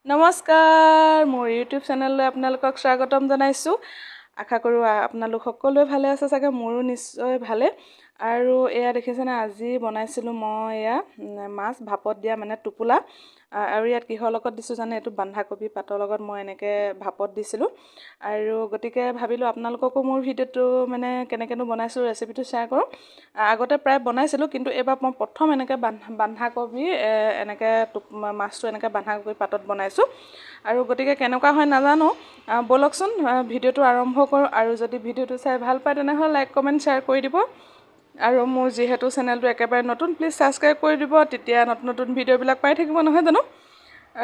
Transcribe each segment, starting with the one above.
নমস্কাৰ মোৰ ইউটিউব চেনেললৈ আপোনালোকক স্বাগতম জনাইছোঁ আশা কৰোঁ আপোনালোক সকলোৱে ভালে আছে চাগে মোৰো নিশ্চয় ভালে আৰু এয়া দেখিছেনে আজি বনাইছিলোঁ মই এয়া মাছ ভাপত দিয়া মানে টোপোলা আৰু ইয়াত কিহৰ লগত দিছোঁ জানে এইটো বন্ধাকবি পাতৰ লগত মই এনেকৈ ভাপত দিছিলোঁ আৰু গতিকে ভাবিলোঁ আপোনালোককো মোৰ ভিডিঅ'টো মানে কেনেকৈনো বনাইছোঁ ৰেচিপিটো শ্বেয়াৰ কৰোঁ আগতে প্ৰায় বনাইছিলোঁ কিন্তু এবাৰ মই প্ৰথম এনেকৈ বন্ধাকবি এনেকৈ মাছটো এনেকৈ বন্ধাকবি পাতত বনাইছোঁ আৰু গতিকে কেনেকুৱা হয় নাজানো বলকচোন ভিডিঅ'টো আৰম্ভ কৰোঁ আৰু যদি ভিডিঅ'টো চাই ভাল পায় তেনেহ'লে লাইক কমেণ্ট শ্বেয়াৰ কৰি দিব আৰু মোৰ যিহেতু চেনেলটো একেবাৰে নতুন প্লিজ ছাবস্ক্ৰাইব কৰি দিব তেতিয়া নতুন নতুন ভিডিঅ'বিলাক পাই থাকিব নহয় জানো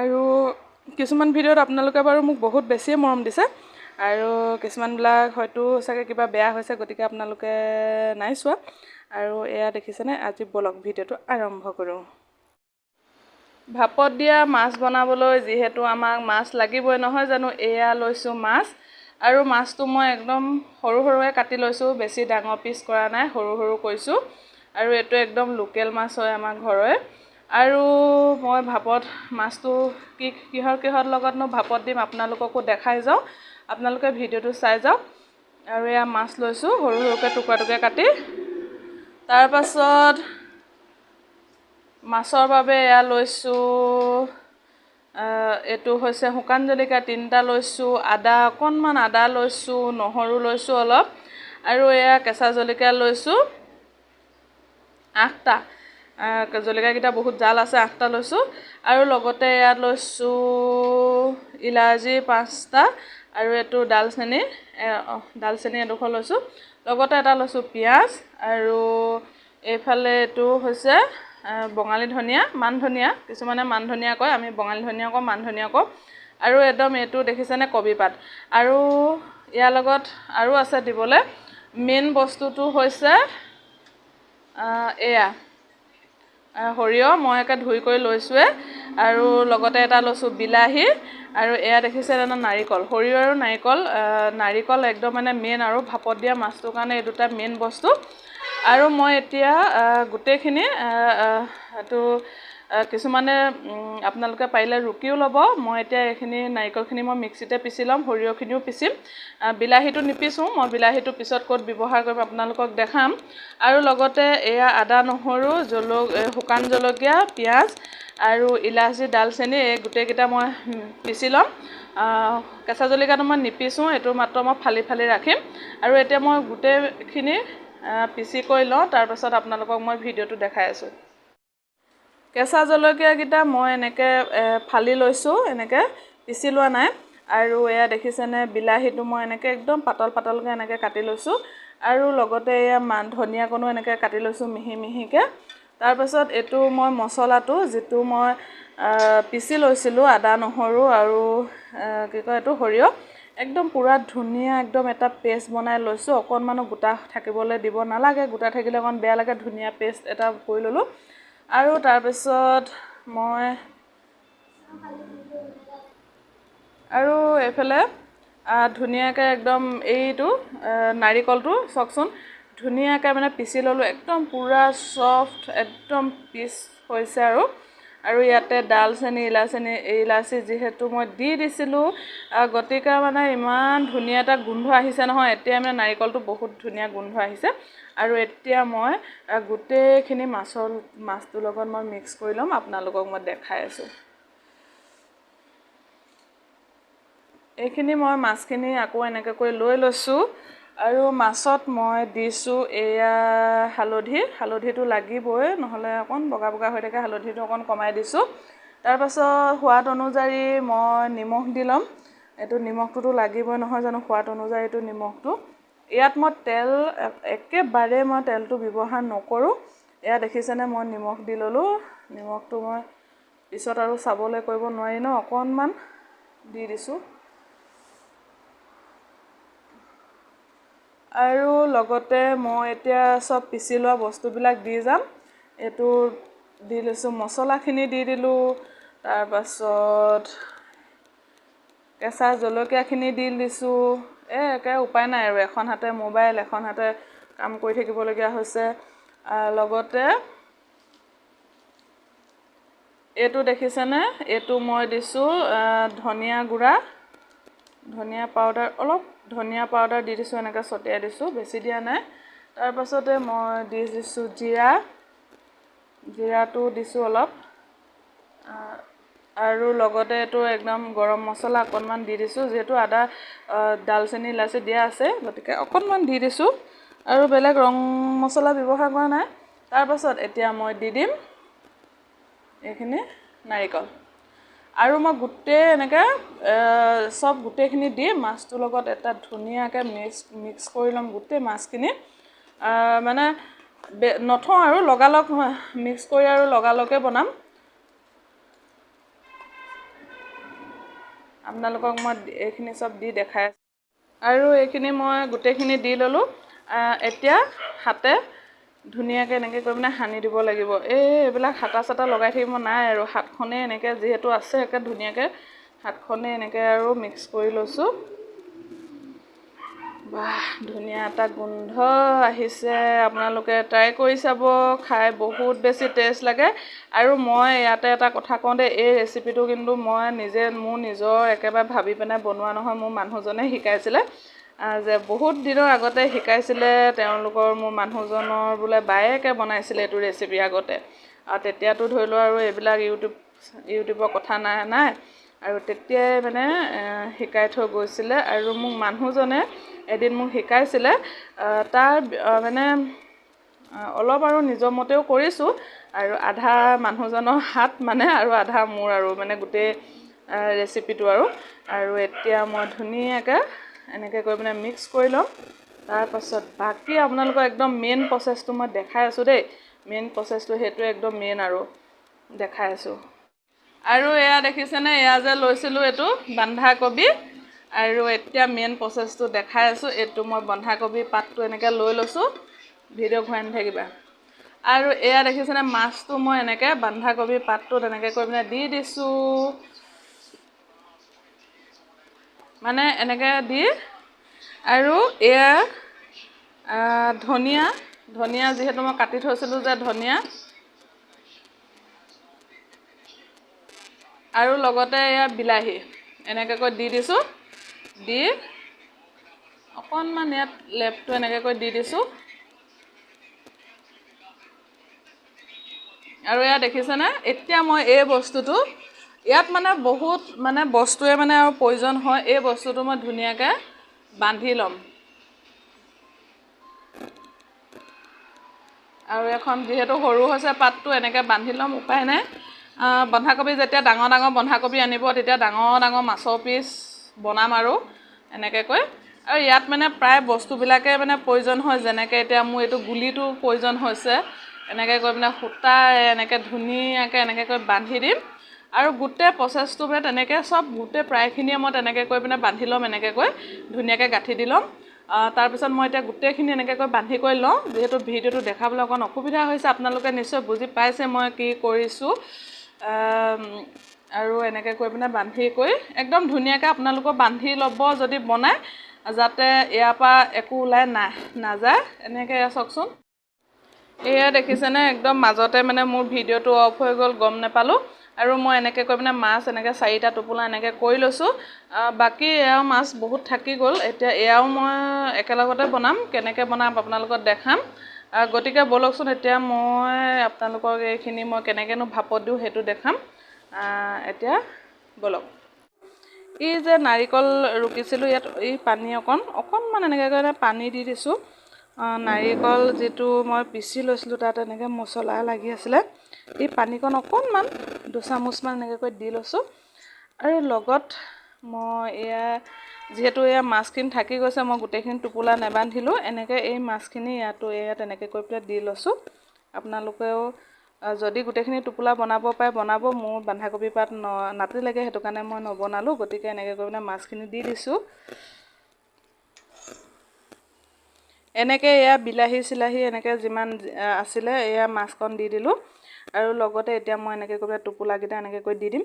আৰু কিছুমান ভিডিঅ'ত আপোনালোকে বাৰু মোক বহুত বেছিয়ে মৰম দিছে আৰু কিছুমানবিলাক হয়তো চাগে কিবা বেয়া হৈছে গতিকে আপোনালোকে নাই চোৱা আৰু এয়া দেখিছেনে আজি বলক ভিডিঅ'টো আৰম্ভ কৰোঁ ভাপত দিয়া মাছ বনাবলৈ যিহেতু আমাক মাছ লাগিবই নহয় জানো এয়া লৈছোঁ মাছ আৰু মাছটো মই একদম সৰু সৰুকৈ কাটি লৈছোঁ বেছি ডাঙৰ পিচ কৰা নাই সৰু সৰু কৰিছোঁ আৰু এইটো একদম লোকেল মাছ হয় আমাৰ ঘৰৰে আৰু মই ভাপত মাছটো কিহৰ লগতনো ভাপত দিম আপোনালোককো দেখাই যাওঁ আপোনালোকে ভিডিঅ'টো চাই যাওক আৰু এয়া মাছ লৈছোঁ সৰু সৰুকৈ টুকুৰা টুকুৰা কাটি তাৰপাছত মাছৰ বাবে এয়া লৈছোঁ এইটো হৈছে শুকান জলকীয়া 3টা লৈছোঁ আদা অকণমান আদা লৈছোঁ নহৰু লৈছোঁ অলপ আৰু এয়া কেঁচা জলকীয়া লৈছোঁ 8টা জলকীয়াকেইটা বহুত জাল আছে 8টা লৈছোঁ আৰু লগতে ইয়াত লৈছোঁ ইলাচি 5টা আৰু এইটো দালচেনি এডোখৰ লৈছোঁ লগতে এটা লৈছোঁ পিঁয়াজ আৰু এইফালে এইটো হৈছে বঙালী ধনিয়া মান ধনিয়া কিছুমানে মান ধনিয়া কয় আমি বঙালী ধনিয়া কওঁ মান ধনিয়া কওঁ আৰু একদম এইটো দেখিছেনে কবি পাত আৰু ইয়াৰ লগত আৰু আছে দিবলৈ মেইন বস্তুটো হৈছে এয়া সৰিয়হ মই একে ধুই কৰি লৈছোঁৱে আৰু লগতে এটা লৈছোঁ বিলাহী আৰু এয়া দেখিছে জানো নাৰিকল সৰিয়হ আৰু নাৰিকল একদম মানে মেইন আৰু ভাপত দিয়া মাছটোৰ কাৰণে এই দুটা মেইন বস্তু আৰু মই এতিয়া গোটেইখিনি এইটো কিছুমানে আপোনালোকে পাৰিলে ৰুকিও ল'ব মই এতিয়া এইখিনি নাৰিকলখিনি মই মিক্সিতে পিচি ল'ম সৰিয়হখিনিও পিচিম বিলাহীটো নিপিচোঁ মই বিলাহীটো পিছত ক'ত ব্যৱহাৰ কৰিম আপোনালোকক দেখাম আৰু লগতে এয়া আদা নহৰু শুকান জলকীয়া পিঁয়াজ আৰু ইলাচি দালচেনি এই গোটেইকেইটা মই পিচি ল'ম কেঁচা জলকীয়াটো মই নিপিচোঁ এইটো মাত্ৰ মই ফালি ফালি ৰাখিম আৰু এতিয়া মই গোটেইখিনি পিচি কৰি লওঁ তাৰপাছত আপোনালোকক মই ভিডিঅ'টো দেখাই আছোঁ কেঁচা জলকীয়াকেইটা মই এনেকৈ ফালি লৈছোঁ এনেকৈ পিচি লোৱা নাই আৰু এয়া দেখিছেনে বিলাহীটো মই এনেকৈ একদম পাতলকৈ এনেকৈ কাটি লৈছোঁ আৰু লগতে এয়া ধনিয়াকণো এনেকৈ কাটি লৈছোঁ মিহি মিহিকৈ তাৰপাছত এইটো মই মছলাটো যিটো মই পিচি লৈছিলোঁ আদা নহৰু আৰু এইটো সৰিয়হ একদম পূৰা ধুনীয়া একদম এটা পেষ্ট বনাই লৈছোঁ অকণমানো গোটা থাকিবলৈ দিব নালাগে গোটা থাকিলে অকণ বেয়া লাগে ধুনীয়া পেষ্ট এটা কৰি ল'লোঁ আৰু তাৰপিছত মই আৰু এইফালে ধুনীয়াকৈ একদম এইটো নাৰিকলটো চাওকচোন ধুনীয়াকৈ মানে পিচি ল'লোঁ একদম পূৰা ছফ্ট একদম পিচ হৈছে আৰু ইয়াতে দালচেনি ইলাচি যিহেতু মই দি দিছিলোঁ গতিকে মানে ইমান ধুনীয়া এটা গোন্ধ আহিছে নহয় এতিয়া মানে নাৰিকলটো বহুত ধুনীয়া গোন্ধ আহিছে আৰু এতিয়া মই গোটেইখিনি মাছটোৰ লগত মই মিক্স কৰি ল'ম আপোনালোকক মই দেখাই আছোঁ এইখিনি মই মাছখিনি আকৌ এনেকৈ কৰি লৈ লৈছোঁ আৰু মাছত মই দিছোঁ এয়া হালধিটো লাগিবই নহ'লে অকণ বগা বগা হৈ থাকে হালধিটো অকণ কমাই দিছোঁ তাৰপাছত সোৱাদ অনুযায়ী মই নিমখ দি ল'ম এইটো নিমখটোতো লাগিবই নহয় জানো সোৱাদ অনুযায়ী এইটো নিমখটো ইয়াত মই একেবাৰে মই তেলটো ব্যৱহাৰ নকৰোঁ এয়া দেখিছেনে মই নিমখ দি ল'লোঁ নিমখটো মই পিছত আৰু চাবলৈ কৰিব নোৱাৰি ন অকণমান দি দিছোঁ আৰু লগতে মই এতিয়া চব পিচি লোৱা বস্তুবিলাক দি যাম এইটো দি লৈছোঁ মছলাখিনি দি দিলোঁ তাৰপাছত কেঁচা জলকীয়াখিনি দি দিছোঁ একে উপায় নাই আৰু এখন হাতে মোবাইল এখন হাতে কাম কৰি থাকিবলগীয়া হৈছে লগতে এইটো দেখিছেনে এইটো মই দিছোঁ ধনিয়া গুড়া ধনিয়া পাউডাৰ অলপ ধনিয়া পাউডাৰ দি দিছোঁ এনেকৈ ছটিয়াই দিছোঁ বেছি দিয়া নাই তাৰপাছতে মই দি দিছোঁ জিৰাটো দিছোঁ অলপ আৰু লগতে এইটো একদম গৰম মছলা অকণমান দি দিছোঁ যিহেতু আদা ডালচেনি ইলাচি দিয়া আছে গতিকে অকণমান দি দিছোঁ আৰু বেলেগ ৰং মছলা ব্যৱহাৰ কৰা নাই তাৰপাছত এতিয়া মই দি দিম এইখিনি নাৰিকল আৰু মই গোটেই এনেকৈ চব গোটেইখিনি দি মাছটোৰ লগত এটা ধুনীয়াকৈ মিক্স কৰি ল'ম গোটেই মাছখিনি মানে নথওঁ আৰু লগালগ মিক্স কৰি আৰু লগালগে বনাম আপোনালোকক মই এইখিনি চব দি দেখাই আছোঁ আৰু এইখিনি মই গোটেইখিনি দি ল'লোঁ এতিয়া হাতে ধুনীয়াকৈ এনেকৈ কৰি মানে সানি দিব লাগিব এইবিলাক হাতা চাটা লগাই থাকিব নাই আৰু হাতখনে এনেকৈ যিহেতু আছে একে ধুনীয়াকৈ হাতখনে এনেকৈ আৰু মিক্স কৰি লৈছোঁ বাহ ধুনীয়া এটা গোন্ধ আহিছে আপোনালোকে ট্ৰাই কৰি চাব খাই বহুত বেছি টেষ্ট লাগে আৰু মই ইয়াতে এটা কথা কওঁ দেই এই ৰেচিপিটো কিন্তু মই মোৰ নিজৰ একেবাৰে ভাবি পিনে বনোৱা নহয় মোৰ মানুহজনে শিকাইছিলে যে বহুত দিনৰ আগতে শিকাইছিলে তেওঁলোকৰ মোৰ মানুহজনৰ বোলে বায়েকে বনাইছিলে এইটো ৰেচিপি আগতে আৰু তেতিয়াতো ধৰি লও আৰু এইবিলাক ইউটিউবৰ কথা নাই আৰু তেতিয়াই মানে শিকাই থৈ গৈছিলে আৰু মোক মানুহজনে এদিন মোক শিকাইছিলে তাৰ মানে অলপ আৰু নিজৰ মতেও কৰিছোঁ আৰু আধা মানুহজনৰ হাত মানে আৰু আধা মোৰ আৰু মানে গোটেই ৰেচিপিটো আৰু এতিয়া মই ধুনীয়াকৈ এনেকৈ কৰি পিনে মিক্স কৰি ল'ম তাৰপাছত বাকী আপোনালোকৰ একদম মেইন প্ৰচেছটো মই দেখাই আছোঁ দেই মেইন প্ৰচেছটো সেইটোৱে একদম মেইন আৰু দেখাই আছোঁ আৰু এয়া দেখিছেনে এয়া যে লৈছিলোঁ এইটো বন্ধাকবি আৰু এতিয়া মেইন প্ৰচেছটো দেখাই আছোঁ এইটো মই বন্ধাকবি পাতটো এনেকৈ লৈ লৈছোঁ ভিডিঅ' ঘূৰাই নাথাকিবা আৰু এয়া দেখিছেনে মাছটো মই এনেকৈ বন্ধাকবি পাতটো তেনেকৈ কৰি পিনে দি দিছোঁ মানে এনেকৈ দি আৰু এয়া ধনিয়া যিহেতু মই কাটি থৈছিলোঁ যে ধনিয়া আৰু লগতে এয়া বিলাহী এনেকৈ কৰি দি দিছোঁ দি অকণমান ইয়াত লেপটো এনেকৈ কৰি দি দিছোঁ আৰু এয়া দেখিছেনে এতিয়া মই এই বস্তুটো ইয়াত মানে বহুত মানে বস্তুৱে মানে আৰু প্ৰয়োজন হয় এই বস্তুটো মই ধুনীয়াকৈ বান্ধি ল'ম আৰু এখন যিহেতু সৰু হৈছে পাতটো এনেকৈ বান্ধি ল'ম উপায় নাই বন্ধাকবি যেতিয়া ডাঙৰ ডাঙৰ বন্ধাকবি আনিব তেতিয়া ডাঙৰ ডাঙৰ মাছৰ পিচ বনাম আৰু এনেকৈ কৈ আৰু ইয়াত মানে প্ৰায় বস্তুবিলাকে মানে প্ৰয়োজন হয় যেনেকৈ এতিয়া মোৰ এইটো গুলিটো প্ৰয়োজন হৈছে এনেকৈ কৰি পিনে সূতাৰে এনেকৈ ধুনীয়াকৈ এনেকৈ কৰি বান্ধি দিম আৰু গোটেই প্ৰচেছটো মানে তেনেকৈ চব গোটেই প্ৰায়খিনিয়ে মই তেনেকৈ কৰি পিনে বান্ধি ল'ম এনেকৈ কৰি ধুনীয়াকৈ গাঁঠি দি ল'ম তাৰপিছত মই এতিয়া গোটেইখিনি এনেকৈ কৰি বান্ধি কৰি লওঁ যিহেতু ভিডিঅ'টো দেখাবলৈ অকণ অসুবিধা হৈছে আপোনালোকে নিশ্চয় বুজি পাইছে মই কি কৰিছোঁ আৰু এনেকৈ কৰি পিনে বান্ধি কৰি একদম ধুনীয়াকৈ আপোনালোকৰ বান্ধি ল'ব যদি বনায় যাতে ইয়াৰ পৰা একো ওলাই নাযায় এনেকৈ চাওকচোন এয়া দেখিছেনে একদম মাজতে মানে মোৰ ভিডিঅ'টো অফ হৈ গ'ল গম নাপালোঁ আৰু মই এনেকৈ কৰি পিনে মাছ এনেকৈ 4টা টোপোলা এনেকৈ কৰি লৈছোঁ বাকী এয়াও মাছ বহুত থাকি গ'ল এতিয়া এয়াও মই একেলগতে বনাম কেনেকৈ বনাম আপোনালোকক দেখাম গতিকে ব'লকচোন এতিয়া মই আপোনালোকক এইখিনি মই কেনেকৈনো ভাপত দিওঁ সেইটো দেখাম এতিয়া ব'লক এই যে নাৰিকল ৰুকিছিলোঁ ইয়াত এই পানী অকণমান এনেকৈ কৰি পানী দি দিছোঁ নাৰিকল যিটো মই পিচি লৈছিলোঁ তাত এনেকৈ মছলা লাগি আছিলে এই পানীকণ অকণমান 2 চামুচমান এনেকৈ কৰি দি লৈছোঁ আৰু লগত মই এয়া যিহেতু এয়া মাছখিনি থাকি গৈছে মই গোটেইখিনি টোপোলা নেবান্ধিলোঁ এনেকৈ এই মাছখিনি ইয়াত এনেকৈ কৰি পেলাই দি লৈছোঁ আপোনালোকেও যদি গোটেইখিনি টোপোলা বনাব পাৰে বনাব মোৰ বন্ধাকবি পাত নাতিলেগে সেইটো কাৰণে মই নবনালোঁ গতিকে এনেকৈ কৰি পিনে মাছখিনি দি দিছোঁ এনেকৈ এয়া বিলাহী চিলাহী এনেকৈ যিমান আছিলে এয়া মাছকণ দি দিলোঁ আৰু লগতে এতিয়া মই এনেকৈ কৰি টোপোলাকেইটা এনেকৈ কৰি দি দিম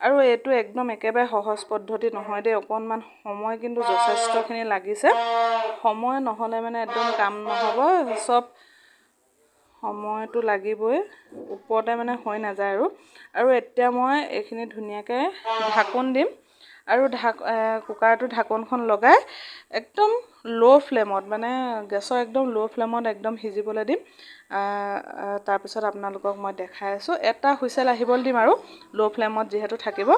আৰু এইটো একদম একেবাৰে সহজ পদ্ধতি নহয় দেই অকণমান সময় কিন্তু যথেষ্টখিনি লাগিছে সময় নহ'লে মানে একদম কাম নহ'ব চব সময়টো লাগিবই, ওপৰতে মানে হৈ নাযায় আৰু এতিয়া মই এইখিনি ধুনীয়াকৈ ঢাকোন দিম আৰু কুকাৰটো ঢাকোনখন লগাই একদম ল' ফ্লেমত মানে গেছৰ একদম ল' ফ্লেমত একদম সিজিবলৈ দিম। তাৰপিছত আপোনালোকক মই দেখাই আছোঁ, এটা হুইচেল আহিবলৈ দিম আৰু ল' ফ্লেমত যিহেতু থাকিব।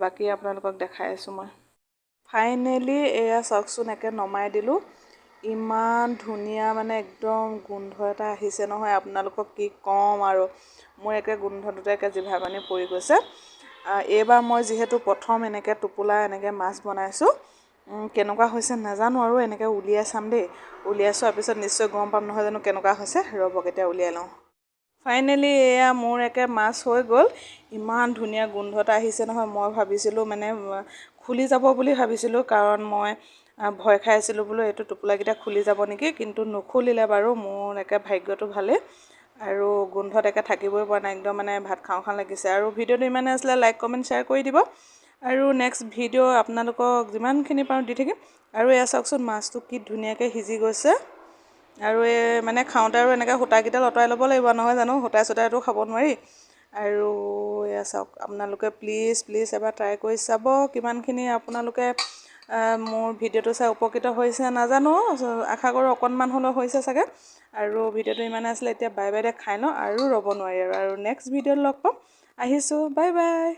বাকী আপোনালোকক দেখাই আছোঁ মই। ফাইনেলি এয়া চাওকচোন, একে নমাই দিলোঁ। ইমান ধুনীয়া মানে একদম গোন্ধ এটা আহিছে নহয়, আপোনালোকক কি ক'ম আৰু। মোৰ একে গোন্ধটোতে একে জিভা পানী পৰি গৈছে। এইবাৰ মই যিহেতু প্ৰথম এনেকৈ টোপোলা এনেকৈ মাছ বনাইছোঁ, কেনেকুৱা হৈছে নাজানো আৰু এনেকৈ উলিয়াই চাম দেই। উলিয়াই চোৱাৰ পিছত নিশ্চয় গম পাম নহয় জানো কেনেকুৱা হৈছে। ৰ'ব কেতিয়া উলিয়াই লওঁ। ফাইনেলি এয়া মোৰ একে মাছ হৈ গ'ল। ইমান ধুনীয়া গোন্ধ এটা আহিছে নহয়, মই ভাবিছিলোঁ মানে খুলি যাব বুলি ভাবিছিলোঁ, কাৰণ মই ভয় খাই আছিলোঁ বোলো এইটো টোপোলাকেইটা খুলি যাব নেকি, কিন্তু নুখুলিলে বাৰু। মোৰ একে ভাগ্যটো ভালেই আৰু গোন্ধত একে থাকিবই পৰা নাই, একদম মানে ভাত খাওঁ খাওঁ লাগিছে। আৰু ভিডিঅ'টো ইমানে আছিলে, লাইক কমেণ্ট শ্বেয়াৰ কৰি দিব আৰু নেক্সট ভিডিঅ' আপোনালোকক যিমানখিনি পাৰোঁ দি থাকিম। আৰু এয়া চাওকচোন মাছটো কি ধুনীয়াকৈ সিজি গৈছে। আৰু মানে খাওঁতে আৰু এনেকৈ সূতাকেইডাল আঁতৰাই ল'ব লাগিব নহয় জানো, সূতাই চূতাইতো খাব নোৱাৰি। আৰু এয়া চাওক, আপোনালোকে প্লিজ এবাৰ ট্ৰাই কৰি চাব। কিমানখিনি আপোনালোকে মোৰ ভিডিঅ'টো চাই উপকৃত হৈছে নাজানো, আশা কৰোঁ অকণমান হ'লেও হৈছে চাগে। আৰু ভিডিঅ'টো ইমানে আছিলে, এতিয়া বাই বাই দে, খাই লওঁ আৰু ৰ'ব নোৱাৰি আৰু নেক্সট ভিডিঅ'ত লগ পাম। আহিছোঁ, বাই বাই।